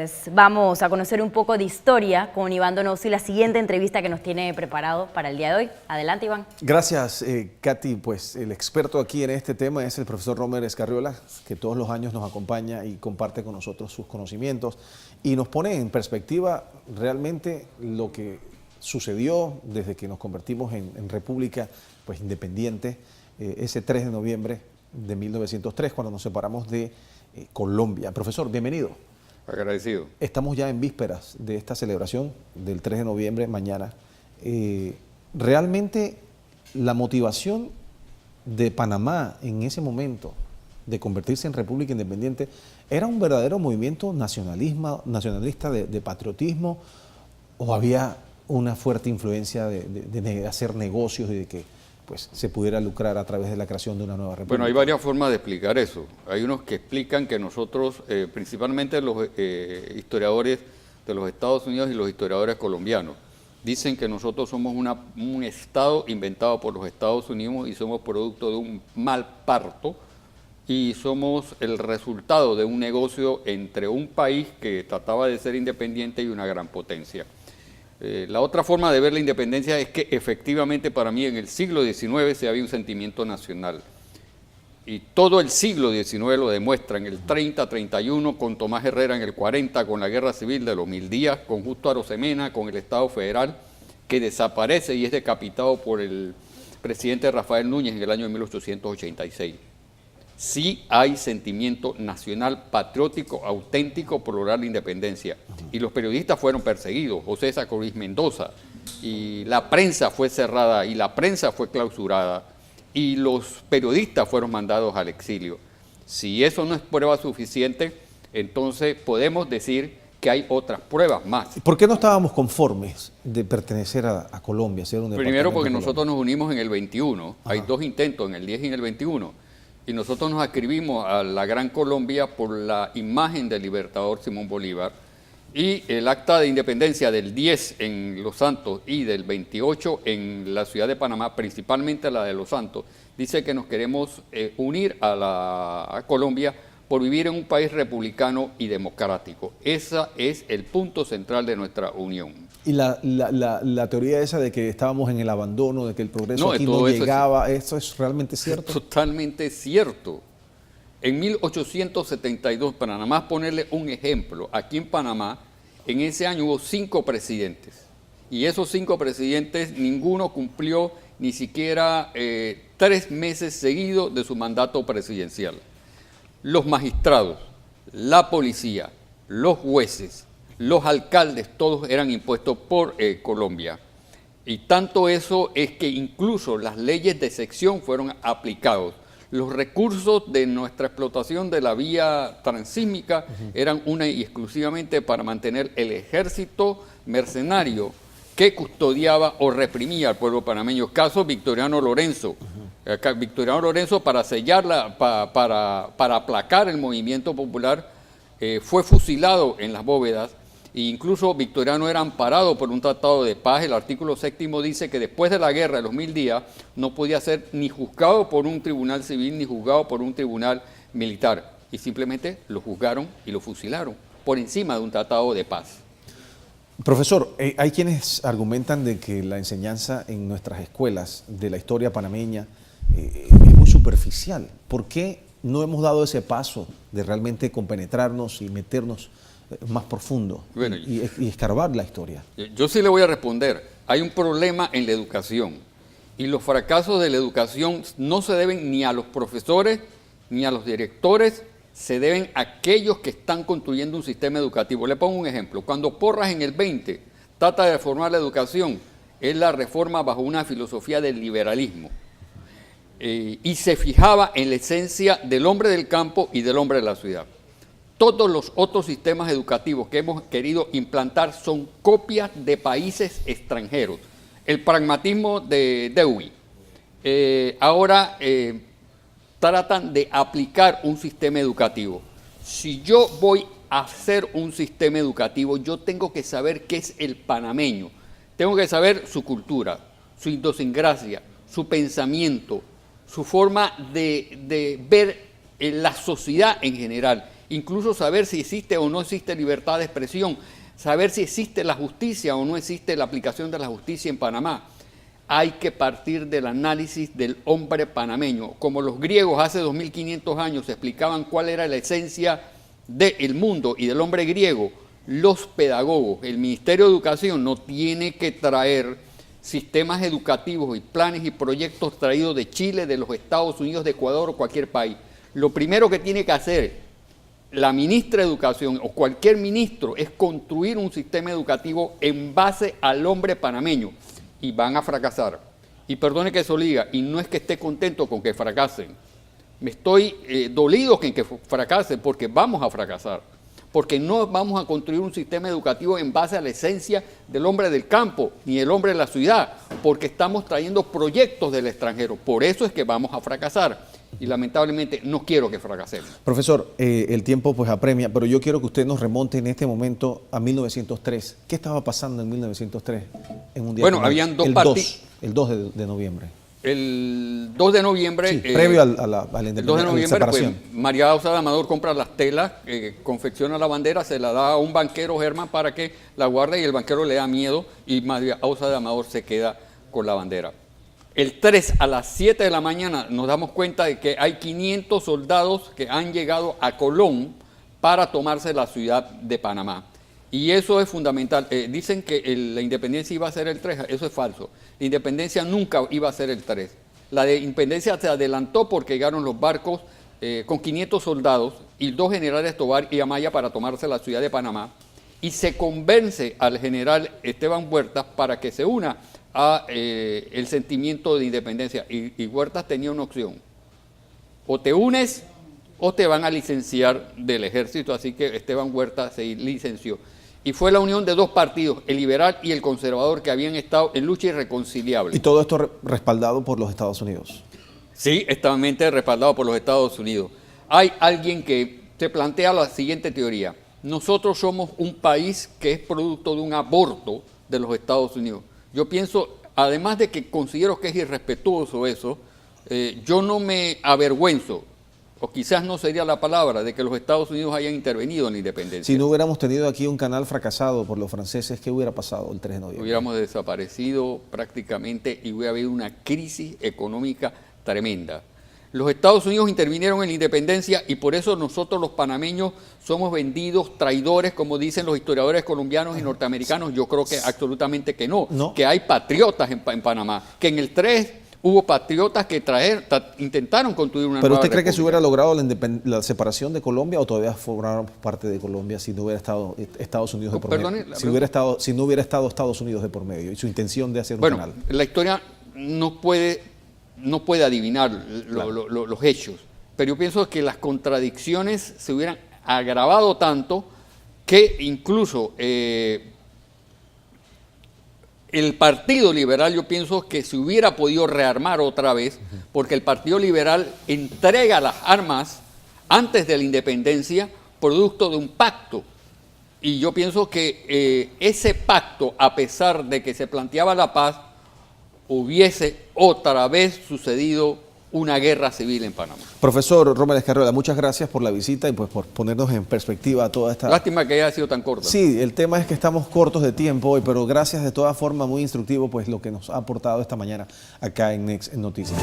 pues vamos a conocer un poco de historia con Iván Donoso y la siguiente entrevista que nos tiene preparado para el día de hoy. Adelante, Iván. Gracias, Katy. Pues el experto aquí en este tema es el profesor Romer Escarriola, que todos los años nos acompaña y comparte con nosotros sus conocimientos y nos pone en perspectiva realmente lo que sucedió desde que nos convertimos en república pues, independiente, ese 3 de noviembre de 1903, cuando nos separamos de Colombia. Profesor, bienvenido. Agradecido. Estamos ya en vísperas de esta celebración del 3 de noviembre, mañana. Realmente la motivación de Panamá en ese momento de convertirse en república independiente era un verdadero movimiento nacionalista de patriotismo, o había una fuerte influencia de hacer negocios y de que pues, se pudiera lucrar a través de la creación de una nueva república. Bueno, hay varias formas de explicar eso. Hay unos que explican que nosotros, principalmente los historiadores de los Estados Unidos y los historiadores colombianos, dicen que nosotros somos un Estado inventado por los Estados Unidos y somos producto de un mal parto y somos el resultado de un negocio entre un país que trataba de ser independiente y una gran potencia. La otra forma de ver la independencia es que efectivamente para mí en el siglo XIX se había un sentimiento nacional. Y todo el siglo XIX lo demuestra, en el 30, 31, con Tomás Herrera en el 40, con la Guerra Civil de los 1000 días, con Justo Arosemena, con el Estado Federal, que desaparece y es decapitado por el presidente Rafael Núñez en el año de 1886. Sí hay sentimiento nacional, patriótico, auténtico por lograr la independencia. Y los periodistas fueron perseguidos, José Sacoris Mendoza, y la prensa fue cerrada y la prensa fue clausurada, y los periodistas fueron mandados al exilio. Si eso no es prueba suficiente, entonces podemos decir que hay otras pruebas más. ¿Por qué no estábamos conformes de pertenecer a Colombia? Ser un Primero porque nosotros nos unimos en el 21, hay dos intentos, en el 10 y en el 21. Y nosotros nos adscribimos a la Gran Colombia por la imagen del libertador Simón Bolívar. Y el acta de independencia del 10 en Los Santos y del 28 en la ciudad de Panamá, principalmente la de Los Santos, dice que nos queremos unir a Colombia por vivir en un país republicano y democrático. Ese es el punto central de nuestra unión. Y la teoría esa de que estábamos en el abandono, de que el progreso aquí no llegaba, ¿eso es realmente cierto? Totalmente cierto. En 1872, para nada más ponerle un ejemplo, aquí en Panamá, en ese año hubo 5 presidentes. Y esos 5 presidentes, ninguno cumplió ni siquiera 3 meses seguidos de su mandato presidencial. Los magistrados, la policía, los jueces, los alcaldes, todos eran impuestos por Colombia. Y tanto eso es que incluso las leyes de sección fueron aplicados. Los recursos de nuestra explotación de la vía transísmica eran una y exclusivamente para mantener el ejército mercenario que custodiaba o reprimía al pueblo panameño. Caso Victoriano Lorenzo. Victoriano Lorenzo, para sellarla, para aplacar el movimiento popular, fue fusilado en las bóvedas. E incluso Victoriano era amparado por un tratado de paz. El artículo 7º dice que después de la guerra de los 1000 días no podía ser ni juzgado por un tribunal civil ni juzgado por un tribunal militar. Y simplemente lo juzgaron y lo fusilaron por encima de un tratado de paz. Profesor, hay quienes argumentan de que la enseñanza en nuestras escuelas de la historia panameña es muy superficial. ¿Por qué no hemos dado ese paso de realmente compenetrarnos y meternos más profundo y escarbar la historia? Yo sí le voy a responder. Hay un problema en la educación y los fracasos de la educación no se deben ni a los profesores ni a los directores, se deben a aquellos que están construyendo un sistema educativo. Le pongo un ejemplo. Cuando Porras en el 20 trata de reformar la educación, es la reforma bajo una filosofía del liberalismo y se fijaba en la esencia del hombre del campo y del hombre de la ciudad. Todos los otros sistemas educativos que hemos querido implantar son copias de países extranjeros. El pragmatismo de Dewey. Ahora tratan de aplicar un sistema educativo. Si yo voy a hacer un sistema educativo, yo tengo que saber qué es el panameño. Tengo que saber su cultura, su idiosincrasia, su pensamiento, su forma de ver la sociedad en general. incluso saber si existe o no existe libertad de expresión, saber si existe la justicia o no existe la aplicación de la justicia en Panamá. Hay que partir del análisis del hombre panameño. Como los griegos hace 2500 años explicaban cuál era la esencia del mundo y del hombre griego, los pedagogos, el Ministerio de Educación no tiene que traer sistemas educativos y planes y proyectos traídos de Chile, de los Estados Unidos, de Ecuador o cualquier país. Lo primero que tiene que hacer la ministra de Educación o cualquier ministro es construir un sistema educativo en base al hombre panameño. Y van a fracasar. Y perdone que eso lo diga, y no es que esté contento con que fracasen. Me estoy dolido en que fracasen porque vamos a fracasar. Porque no vamos a construir un sistema educativo en base a la esencia del hombre del campo ni del hombre de la ciudad, porque estamos trayendo proyectos del extranjero. Por eso es que vamos a fracasar. Y lamentablemente no quiero que fracasemos. Profesor, el tiempo pues apremia, pero yo quiero que usted nos remonte en este momento a 1903. ¿Qué estaba pasando en 1903? En un día Bueno, habían dos partidos. El 2 de noviembre. El 2 de noviembre, sí, previo a la el 2 de noviembre, pues, María Ausa de Amador compra las telas, confecciona la bandera, se la da a un banquero, Germán, para que la guarde, y el banquero le da miedo y María Ausa de Amador se queda con la bandera. El 3 a las 7 de la mañana nos damos cuenta de que hay 500 soldados que han llegado a Colón para tomarse la ciudad de Panamá. Y eso es fundamental. Dicen que la independencia iba a ser el 3, eso es falso. La independencia nunca iba a ser el 3. La de independencia se adelantó porque llegaron los barcos con 500 soldados y 2 generales Tovar y Amaya para tomarse la ciudad de Panamá. Y se convence al general Esteban Huertas para que se una a el sentimiento de independencia. Y Huertas tenía una opción. O te unes o te van a licenciar del ejército. Así que Esteban Huertas se licenció. Y fue la unión de 2 partidos, el liberal y el conservador, que habían estado en lucha irreconciliable. Y todo esto respaldado por los Estados Unidos. Sí, estabilimente respaldado por los Estados Unidos. Hay alguien que se plantea la siguiente teoría. Nosotros somos un país que es producto de un aborto de los Estados Unidos. Yo pienso, además de que considero que es irrespetuoso eso, yo no me avergüenzo, o quizás no sería la palabra, de que los Estados Unidos hayan intervenido en la independencia. Si no hubiéramos tenido aquí un canal fracasado por los franceses, ¿qué hubiera pasado el 3 de noviembre? Hubiéramos desaparecido prácticamente y hubiera habido una crisis económica tremenda. Los Estados Unidos intervinieron en la independencia y por eso nosotros los panameños somos vendidos, traidores, como dicen los historiadores colombianos y norteamericanos. Yo creo que absolutamente que no. Que hay patriotas en Panamá, que en el 3 hubo patriotas que intentaron construir una nueva ¿Pero usted cree república. que se hubiera logrado la separación de Colombia o todavía formáramos parte de Colombia si no hubiera estado Estados Unidos de por medio? Si no hubiera estado Estados Unidos de por medio y su intención de hacer un canal. La historia no puede adivinar los hechos, pero yo pienso que las contradicciones se hubieran agravado tanto que incluso el Partido Liberal, yo pienso que se hubiera podido rearmar otra vez, porque el Partido Liberal entrega las armas antes de la independencia, producto de un pacto. Y yo pienso que ese pacto, a pesar de que se planteaba la paz, hubiese otra vez sucedido una guerra civil en Panamá. Profesor Romer Escarriola, muchas gracias por la visita y pues por ponernos en perspectiva toda esta... Lástima que haya sido tan corta. Sí, el tema es que estamos cortos de tiempo hoy, pero gracias de todas formas, muy instructivo pues lo que nos ha aportado esta mañana acá en Next Noticias.